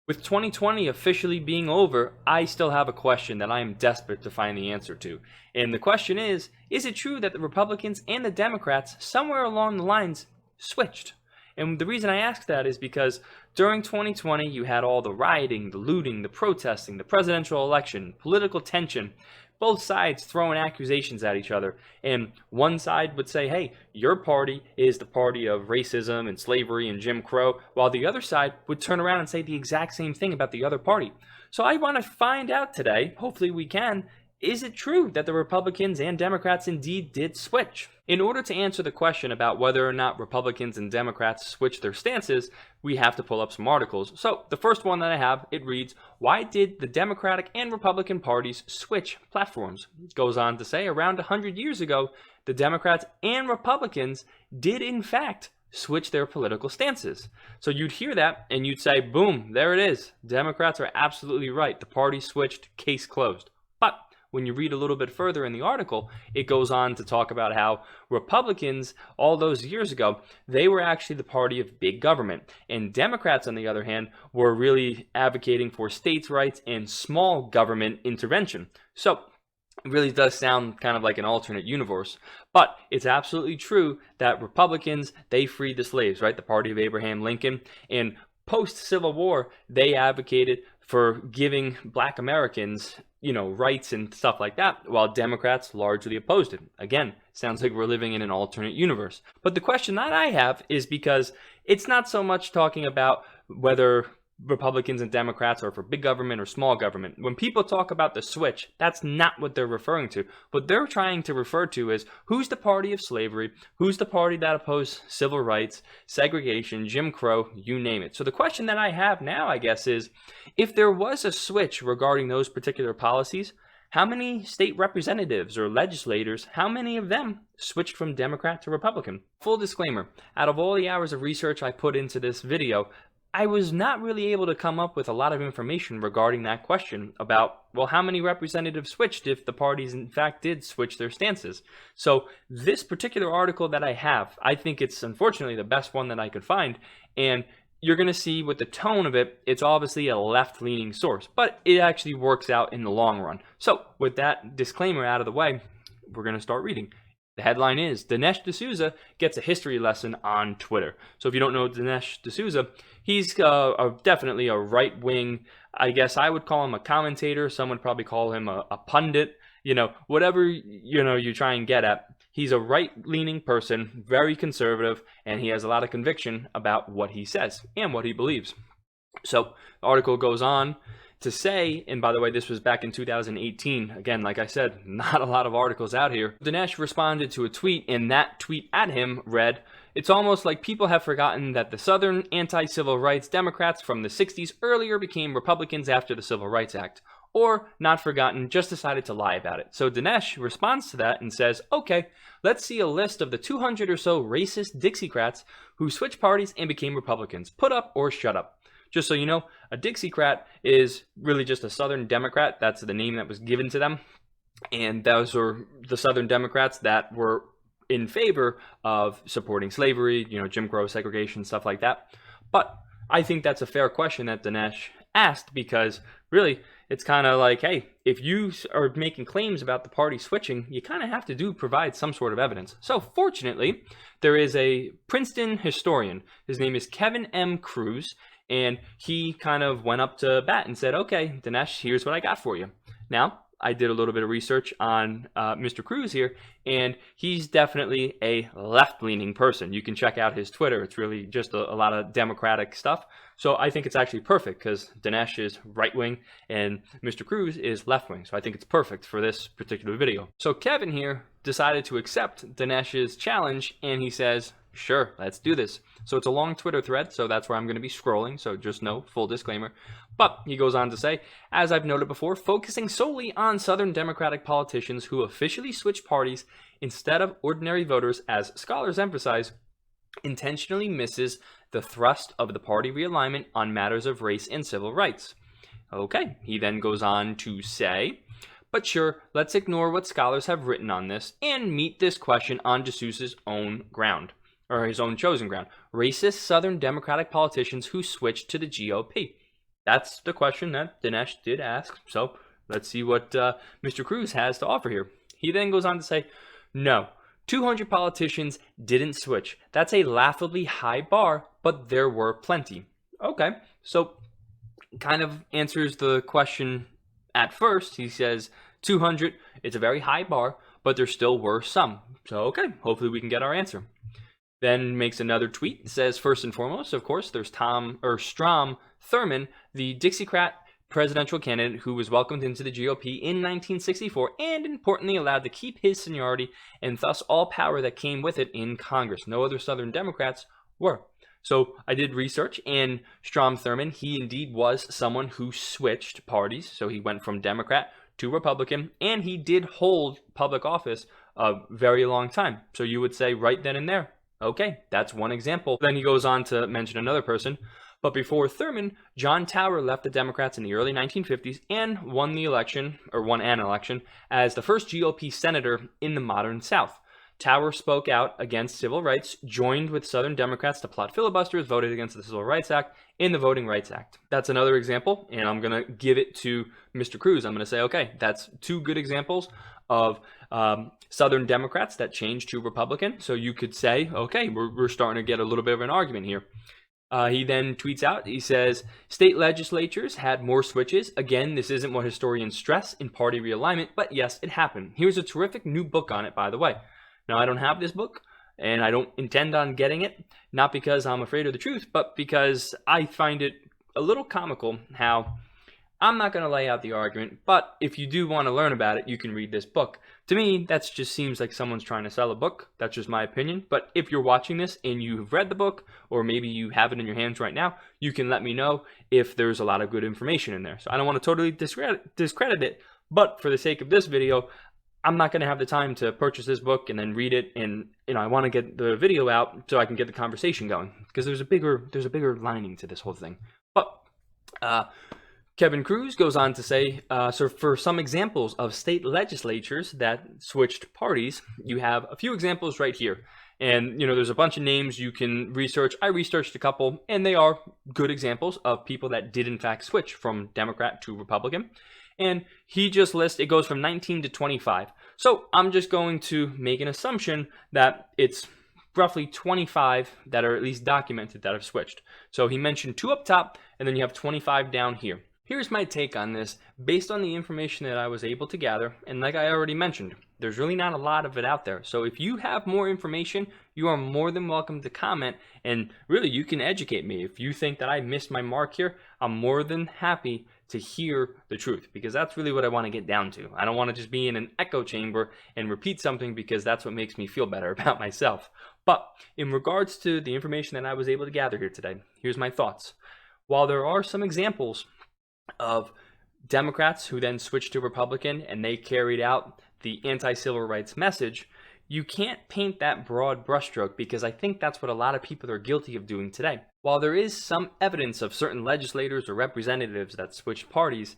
With 2020 officially being over, I still have a question that I am desperate to find the answer to. And the question is it true that the Republicans and the Democrats, somewhere along the lines, switched? And the reason I ask that is because during 2020, you had all the rioting, the looting, the protesting, the presidential election, political tension, both sides throwing accusations at each other. And one side would say, hey, your party is the party of racism and slavery and Jim Crow, while the other side would turn around and say the exact same thing about the other party. So I want to find out today, hopefully we can, is it true that the Republicans and Democrats indeed did switch? In order to answer the question about whether or not Republicans and Democrats switched their stances, we have to pull up some articles. So the first one that I have, it reads, why did the Democratic and Republican parties switch platforms? It goes on to say around 100 years ago, the Democrats and Republicans did in fact switch their political stances. So you'd hear that and you'd say, boom, there it is. Democrats are absolutely right. The party switched, case closed. But when you read a little bit further in the article, it goes on to talk about how Republicans, all those years ago, they were actually the party of big government. And Democrats, on the other hand, were really advocating for states' rights and small government intervention. So it really does sound kind of like an alternate universe. But it's absolutely true that Republicans, they freed the slaves, right? The party of Abraham Lincoln. And post-Civil War, they advocated for giving Black Americans rights and stuff like that, while Democrats largely opposed it. Again, sounds like we're living in an alternate universe. But the question that I have is because it's not so much talking about whether Republicans and Democrats are for big government or small government. When people talk about the switch, that's not what they're referring to. What they're trying to refer to is who's the party of slavery, who's the party that opposed civil rights, segregation, Jim Crow, you name it. So the question that I have now, I guess, is if there was a switch regarding those particular policies, how many state representatives or legislators, how many of them switched from Democrat to Republican? Full disclaimer, out of all the hours of research I put into this video, I was not really able to come up with a lot of information regarding that question about, well, how many representatives switched if the parties in fact did switch their stances. So this particular article that I have, I think it's unfortunately the best one that I could find. And you're going to see with the tone of it, it's obviously a left-leaning source, but it actually works out in the long run. So with that disclaimer out of the way, we're going to start reading. The headline is, Dinesh D'Souza gets a history lesson on Twitter. So if you don't know Dinesh D'Souza, he's definitely a right-wing, I guess I would call him a commentator. Some would probably call him a pundit. Whatever, you try and get at. He's a right-leaning person, very conservative, and he has a lot of conviction about what he says and what he believes. So the article goes on to say, and by the way, this was back in 2018. Again, like I said, not a lot of articles out here. Dinesh responded to a tweet, and that tweet at him read, it's almost like people have forgotten that the Southern anti-civil rights Democrats from the 60s earlier became Republicans after the Civil Rights Act. Or, not forgotten, just decided to lie about it. So Dinesh responds to that and says, okay, let's see a list of the 200 or so racist Dixiecrats who switched parties and became Republicans. Put up or shut up. Just so you know, a Dixiecrat is really just a Southern Democrat. That's the name that was given to them. And those were the Southern Democrats that were in favor of supporting slavery, Jim Crow, segregation, stuff like that. But I think that's a fair question that Dinesh asked because really it's kind of like, hey, if you are making claims about the party switching, you kind of have to provide some sort of evidence. So fortunately, there is a Princeton historian. His name is Kevin M. Cruz. And he kind of went up to bat and said, okay, Dinesh, here's what I got for you. Now, I did a little bit of research on Mr. Cruz here, and he's definitely a left-leaning person. You can check out his Twitter. It's really just a lot of Democratic stuff. So I think it's actually perfect because Dinesh is right-wing and Mr. Cruz is left-wing. So I think it's perfect for this particular video. So Kevin here decided to accept Dinesh's challenge, and he says, sure, let's do this. So it's a long Twitter thread, so that's where I'm going to be scrolling, so just know, full disclaimer. But he goes on to say, as I've noted before, focusing solely on Southern Democratic politicians who officially switch parties instead of ordinary voters, as scholars emphasize, intentionally misses the thrust of the party realignment on matters of race and civil rights. Okay, he then goes on to say, but sure, let's ignore what scholars have written on this and meet this question on D'Souza's own ground. Or his own chosen ground, racist Southern Democratic politicians who switched to the GOP. That's the question that Dinesh did ask. So let's see what Mr. Cruz has to offer here. He then goes on to say, no, 200 politicians didn't switch. That's a laughably high bar, but there were plenty. Okay, so kind of answers the question at first. He says 200, it's a very high bar, but there still were some. So, okay, hopefully we can get our answer. Then makes another tweet, says, first and foremost, of course, there's Strom Thurmond, the Dixiecrat presidential candidate who was welcomed into the GOP in 1964 and importantly allowed to keep his seniority and thus all power that came with it in Congress. No other Southern Democrats were. So I did research, and Strom Thurmond, he indeed was someone who switched parties. So he went from Democrat to Republican, and he did hold public office a very long time. So you would say right then and there, okay, that's one example. Then he goes on to mention another person. But before Thurmond, John Tower left the Democrats in the early 1950s and won an election as the first GOP senator in the modern South. Tower spoke out against civil rights, joined with Southern Democrats to plot filibusters, voted against the Civil Rights Act and the Voting Rights Act. That's another example, and I'm going to give it to Mr. Cruz. I'm going to say, okay, that's two good examples of Southern Democrats that changed to Republican. So you could say, okay, we're starting to get a little bit of an argument here. He then tweets out, he says, state legislatures had more switches. Again, this isn't what historians stress in party realignment, but yes, it happened. Here's a terrific new book on it, by the way. Now, I don't have this book, and I don't intend on getting it, not because I'm afraid of the truth, but because I find it a little comical how I'm not going to lay out the argument, but if you do want to learn about it, you can read this book. To me, that just seems like someone's trying to sell a book. That's just my opinion. But if you're watching this and you've read the book, or maybe you have it in your hands right now, you can let me know if there's a lot of good information in there. So I don't want to totally discredit it, but for the sake of this video, I'm not going to have the time to purchase this book and then read it, and I want to get the video out so I can get the conversation going, because there's a bigger lining to this whole thing. But Kevin Cruz goes on to say, so for some examples of state legislatures that switched parties, you have a few examples right here. And, there's a bunch of names you can research. I researched a couple, and they are good examples of people that did in fact switch from Democrat to Republican. And he just lists, it goes from 19 to 25. So I'm just going to make an assumption that it's roughly 25 that are at least documented that have switched. So he mentioned 2 up top, and then you have 25 down here. Here's my take on this based on the information that I was able to gather, and like I already mentioned, there's really not a lot of it out there. So if you have more information, you are more than welcome to comment, and really you can educate me. If you think that I missed my mark here, I'm more than happy to hear the truth, because that's really what I want to get down to. I don't want to just be in an echo chamber and repeat something, because that's what makes me feel better about myself. But in regards to the information that I was able to gather here today, here's my thoughts. While there are some examples of Democrats who then switched to Republican and they carried out the anti-civil rights message, you can't paint that broad brushstroke, because I think that's what a lot of people are guilty of doing today. While there is some evidence of certain legislators or representatives that switched parties,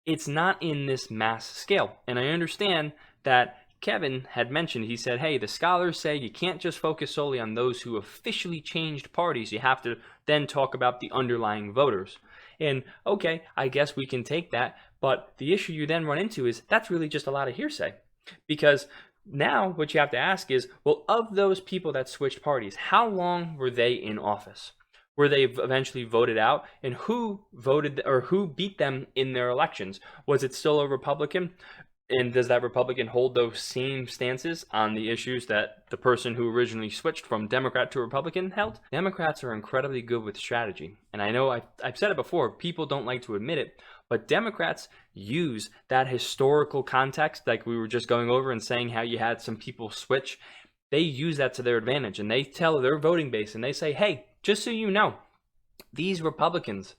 it's not in this mass scale. And I understand that Kevin had mentioned, he said, hey, the scholars say you can't just focus solely on those who officially changed parties. You have to then talk about the underlying voters. And okay, I guess we can take that, but the issue you then run into is that's really just a lot of hearsay. Because now what you have to ask is, well, of those people that switched parties, how long were they in office? Were they eventually voted out? And who voted or who beat them in their elections? Was it still a Republican? And does that Republican hold those same stances on the issues that the person who originally switched from Democrat to Republican held? Democrats are incredibly good with strategy. And I know I've said it before, people don't like to admit it, but Democrats use that historical context, like we were just going over and saying how you had some people switch. They use that to their advantage, and they tell their voting base, and they say, hey, just so you know, these Republicans,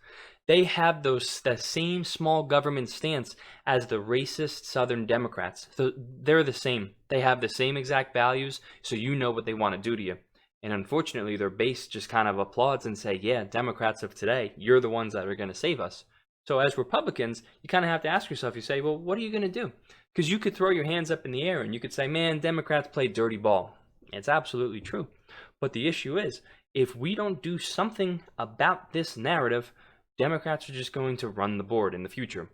they have the same small government stance as the racist Southern Democrats. So they're the same. They have the same exact values, so you know what they want to do to you. And unfortunately, their base just kind of applauds and say, yeah, Democrats of today, you're the ones that are going to save us. So as Republicans, you kind of have to ask yourself, you say, well, what are you going to do? Because you could throw your hands up in the air and you could say, man, Democrats play dirty ball. It's absolutely true. But the issue is, if we don't do something about this narrative, Democrats are just going to run the board in the future.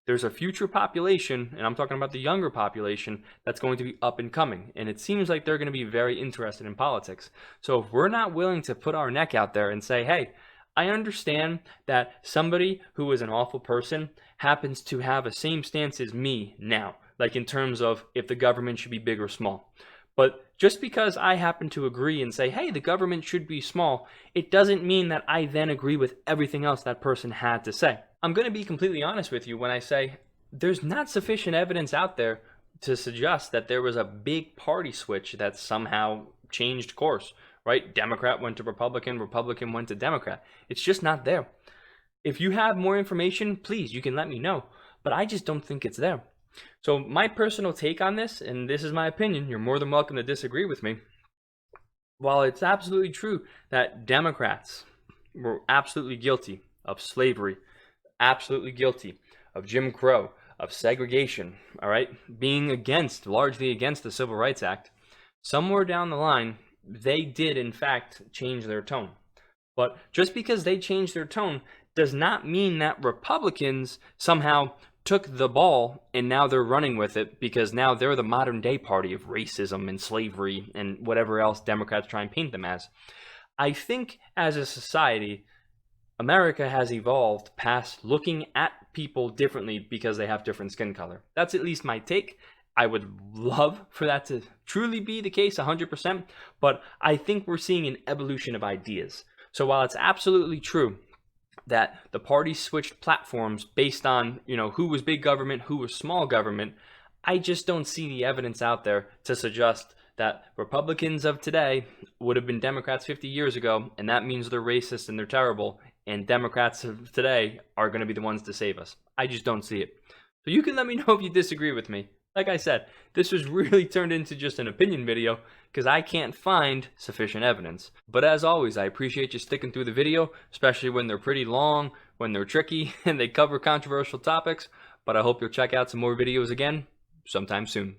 There's a future population, and I'm talking about the younger population, that's going to be up and coming. And it seems like they're going to be very interested in politics. So if we're not willing to put our neck out there and say, hey, I understand that somebody who is an awful person happens to have a same stance as me now, like in terms of if the government should be big or small. But just because I happen to agree and say, hey, the government should be small, it doesn't mean that I then agree with everything else that person had to say. I'm going to be completely honest with you when I say there's not sufficient evidence out there to suggest that there was a big party switch that somehow changed course, right? Democrat went to Republican, Republican went to Democrat. It's just not there. If you have more information, please, you can let me know. But I just don't think it's there. So my personal take on this, and this is my opinion, you're more than welcome to disagree with me. While it's absolutely true that Democrats were absolutely guilty of slavery, absolutely guilty of Jim Crow, of segregation, all right, being largely against the Civil Rights Act, somewhere down the line, they did in fact change their tone. But just because they changed their tone does not mean that Republicans somehow took the ball and now they're running with it, because now they're the modern day party of racism and slavery and whatever else Democrats try and paint them as. I think as a society, America has evolved past looking at people differently because they have different skin color. That's at least my take. I would love for that to truly be the case 100%, but I think we're seeing an evolution of ideas. So while it's absolutely true that the parties switched platforms based on, who was big government, who was small government, I just don't see the evidence out there to suggest that Republicans of today would have been Democrats 50 years ago, and that means they're racist and they're terrible, and Democrats of today are going to be the ones to save us. I just don't see it. So you can let me know if you disagree with me. Like I said, this was really turned into just an opinion video because I can't find sufficient evidence. But as always, I appreciate you sticking through the video, especially when they're pretty long, when they're tricky, and they cover controversial topics. But I hope you'll check out some more videos again sometime soon.